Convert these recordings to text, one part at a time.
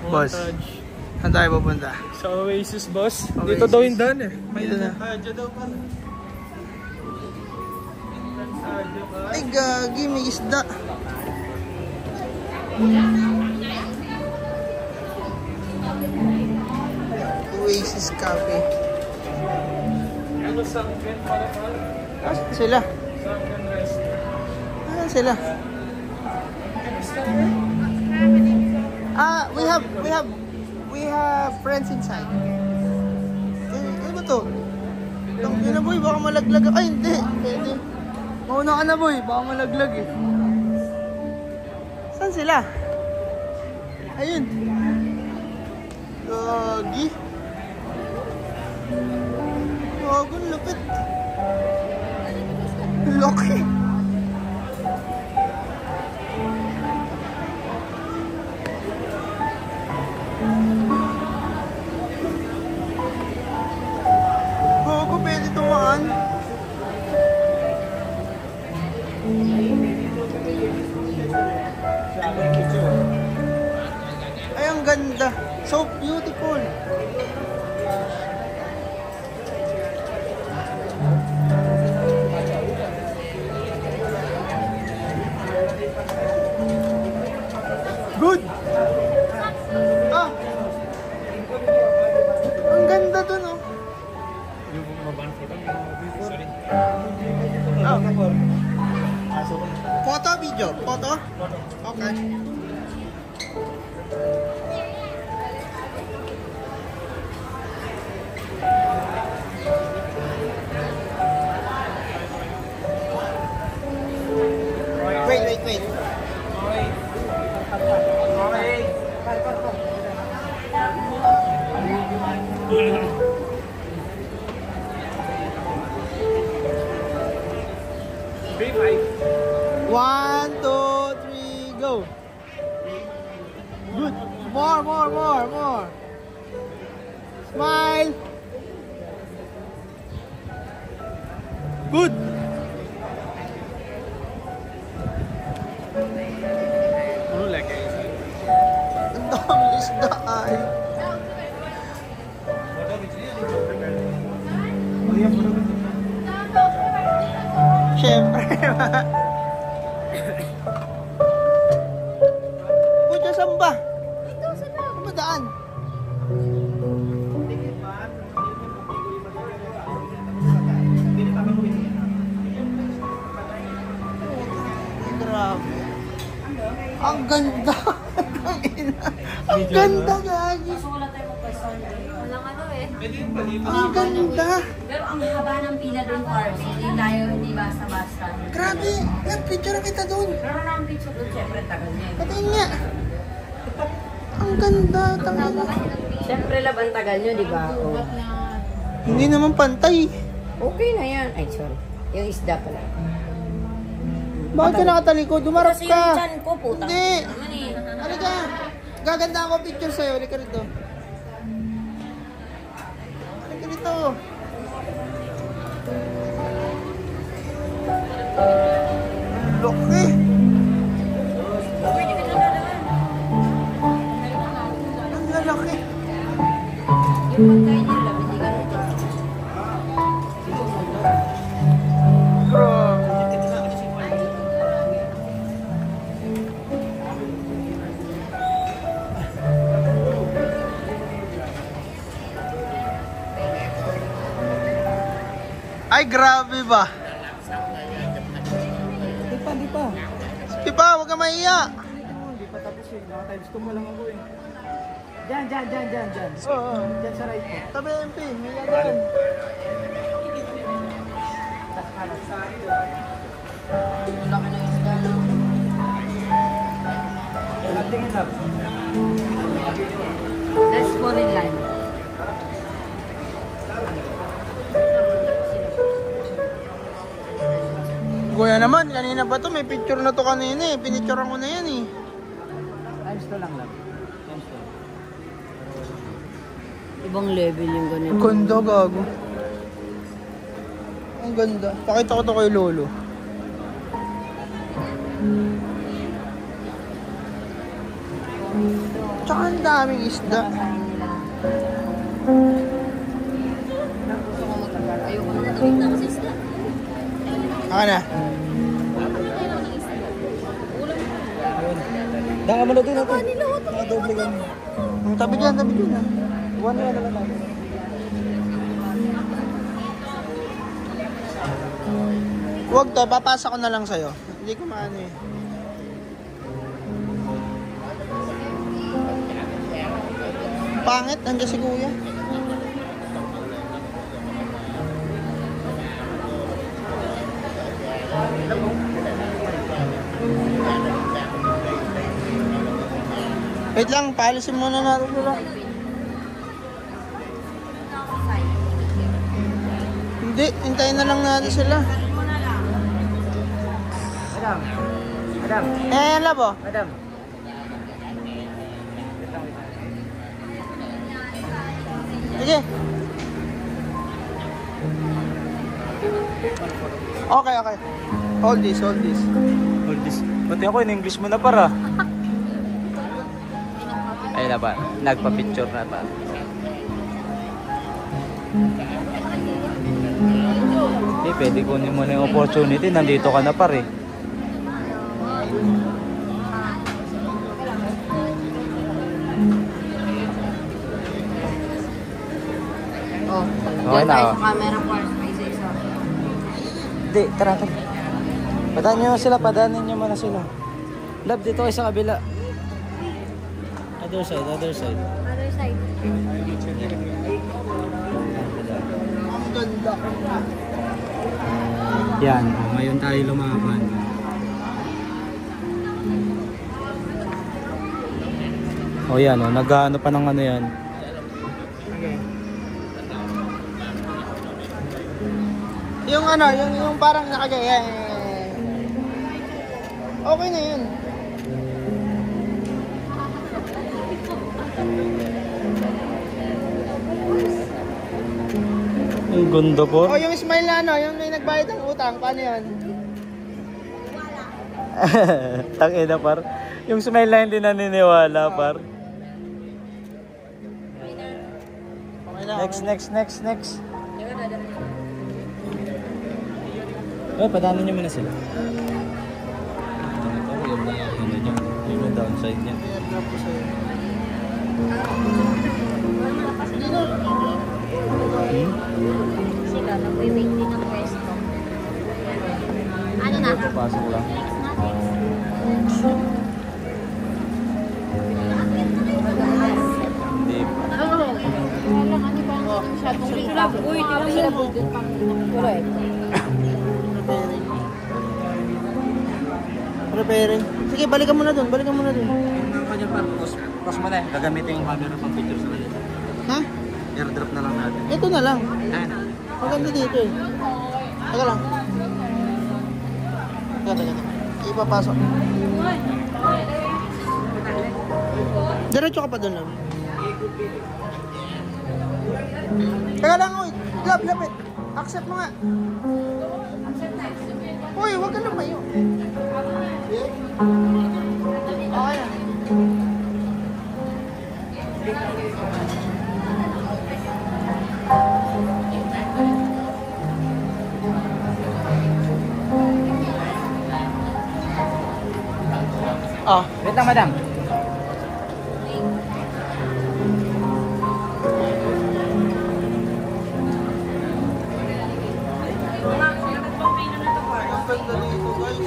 Boss, saan tayo pupunta? Sa Oasis, boss. Oasis. Dito daw yung daan eh. Dito na. Dito daw pa. Ay gagi, may isda. Oasis Cafe. Ano sunken para pala? Asan sila? Sunken rest. Asan sila? We have friends inside. Ano ba to? Yun na boy, baka malaglag. Ay hindi, pwede. Mauna ka na boy, baka malaglag eh. Saan sila? Ayun. Gagi. Gagong lupit. Laki. Gogo, pwede tumaan. Ay, ang ganda. So beautiful. Good. Ah. Ang ganda dun, oh. Photo, video? Photo? Okay. Wait. One, two, three, go. Good. More. Smile. Good. Ang daming isda ay. Siyempre. Pucha, saan ba? Ano ba daan? Grabe. Ang ganda. Ang ganda, gagi. Walang ano eh. Ang ganda. Pero ang haba ng pila doon, Farsi. Hindi basta-basta. Grabe. Picture kita doon. Pero ang picture doon, syempre, tagal niya. Patayin niya. Ang ganda. Syempre, laban tagal nyo, di ba? Hindi naman pantay. Okay na yan. Ay, sorry. Yung isda pala. Bakit ka nakatalikod? Dumarap Kasi ka. yung chan ko, putang. Hindi. Naman eh. Halika. Gaganda ako picture sa'yo. Halika rito. Halika rito. Laki. Ang lalaki. Yung pagkain niya, laban di ganito. Ay, grabe ba? Di pa. Di pa, huwag ka mahiya. Hindi pa tapos eh. Naka-times 2 mo lang ako eh. Diyan. Oo. Diyan sa right mo. Tabi MP, hiya doon. Laki ng isda, no? Tingin lang. That's foreign line. Kuya naman, kanina pa to, may picture na to kanina eh. Pinicturean ko na yan eh. Times 2 lang. Ibang level yung ganito. Ang ganda, gago. Ang ganda. Pakita ko to kay Lolo. Tsaka ang daming isda. Ayoko na natawid na ako sa isla. Ako na. Daka mo na din ako. Nakadoble kami. Ang tabi dyan, tabi dyan. Ah. One na lang natin. Huwag to, papasa ko na lang sa'yo. Hindi ko maano eh. Pangit, nandiyan si kuya. Wait lang, paalisin muna natin sila. Hindi, hintayin na lang natin sila. Madam. Madam. Labo. Madam. Sige. Okay, okay. Hold this, hold this. Hold this. Pati ako in English mo na para. Ay na ba? Nagpa-picture na ba? Hindi, pwede kunin mo na yung opportunity. Nandito ka na pare. Oh, Okay yan na, tayo oh. sa camera parts. May isa-isa. Hindi, tara, tara. Padanin nyo sila, padanin nyo muna sila. Love, dito kayo sa kabila. Other side, other side. Other side. Ang ganda. Yan, ngayon tayo lumaban. O yan, nag-ano pa ng ano yan. Yung ano, yung parang nakagaya. Okay na yun. Ang ganda po. Oh, yung smile na ano, yung may nagbayad ng utang, paano yun? Tangina par. Yung smile na hindi naniniwala par. Okay na. Next, next, next, next. Oh, padanan nyo muna sila. Yung ano nyo, yung downside niya. Airdrop ko sa'yo. Sila, nag-wait din ng pwesto. Ano na? Papasok lang. Hindi pa. Uy, tingnan mo sila budget pang correct. Preparing. Sige, balikan mo na dun, balikan mo na dun. Kanya pa, pause mo na eh. Gagamitin yung camera pang picture sa kanila. Ha? Airdrop na lang natin. Ito na lang. Ayun. Maganda dito eh. Teka lang. Teka. Ipapasok. Diretso ka pa dun lang. Teka lang, uy. Lapit. Accept mo nga. Uy, huwag ka na mayo. Okay na. Oh, Wait lang, madam. ang ganda dito, guys.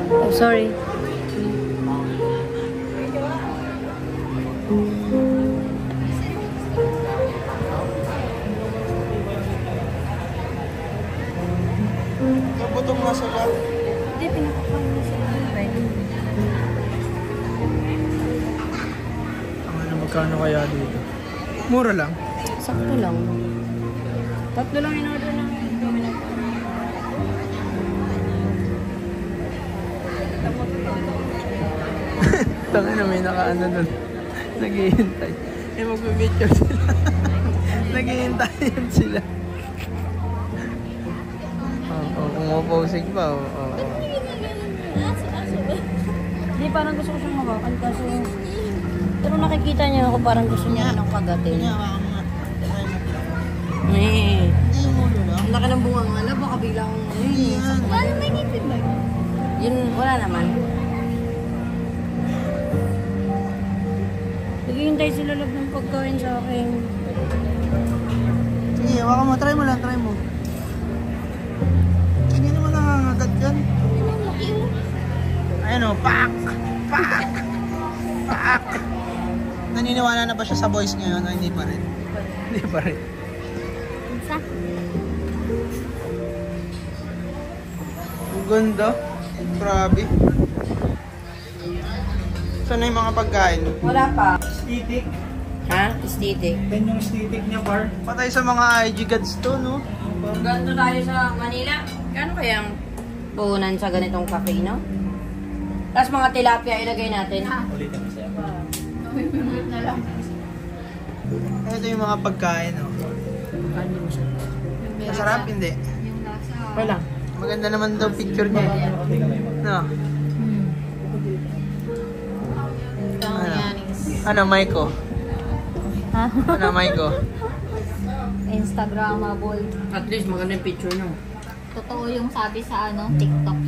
Oh, sorry. Nagutom na sila. Hindi, pinakukuha niya sila. Ano, magkano kaya dito? Mura lang. Sakto lang. Tatlo lang in-order namin. Tangin na may nakaano doon. Naghihintay. Eh, mag-video sila. Naghihintayan sila. Kung maposing pa, Hindi, parang gusto ko siyang hawakan kasi pero nakikita niya ako parang gusto niya ng kagatin. Eh. Hindi yung ulo lang. Ang laki ng bunga nga, ala, baka bilang Yan. Paano may ngipin ba? Yun, wala naman. Naghihintay sila love ng pagkain sa akin. Sige, hawakan mo. Try mo lang, try mo. Hindi naman nangangagat yan. Ayun o, pak! Pak! Pak! Naniniwala na ba siya sa boys ngayon o hindi pa rin? Hindi pa rin. Sa? Ang ganda. Grabe. Saan na yung mga pagkain? Wala pa. Stitik. Ha? Aesthetic. Yan yung stitik niya, par. Patay sa mga IG gods to, no? Ganto tayo sa Manila. Kano kayang puhunan sa ganitong cafe, no? Tapos mga tilapia ilagay natin. Ito yung mga pagkain, no? Masarap, hindi? Wala. Maganda naman daw picture niya. No? Ano, Maiko? Ha? Ano, Maiko? Instagrammable. At least maganda yung picture nyo. Totoo yung sabi sa TikTok.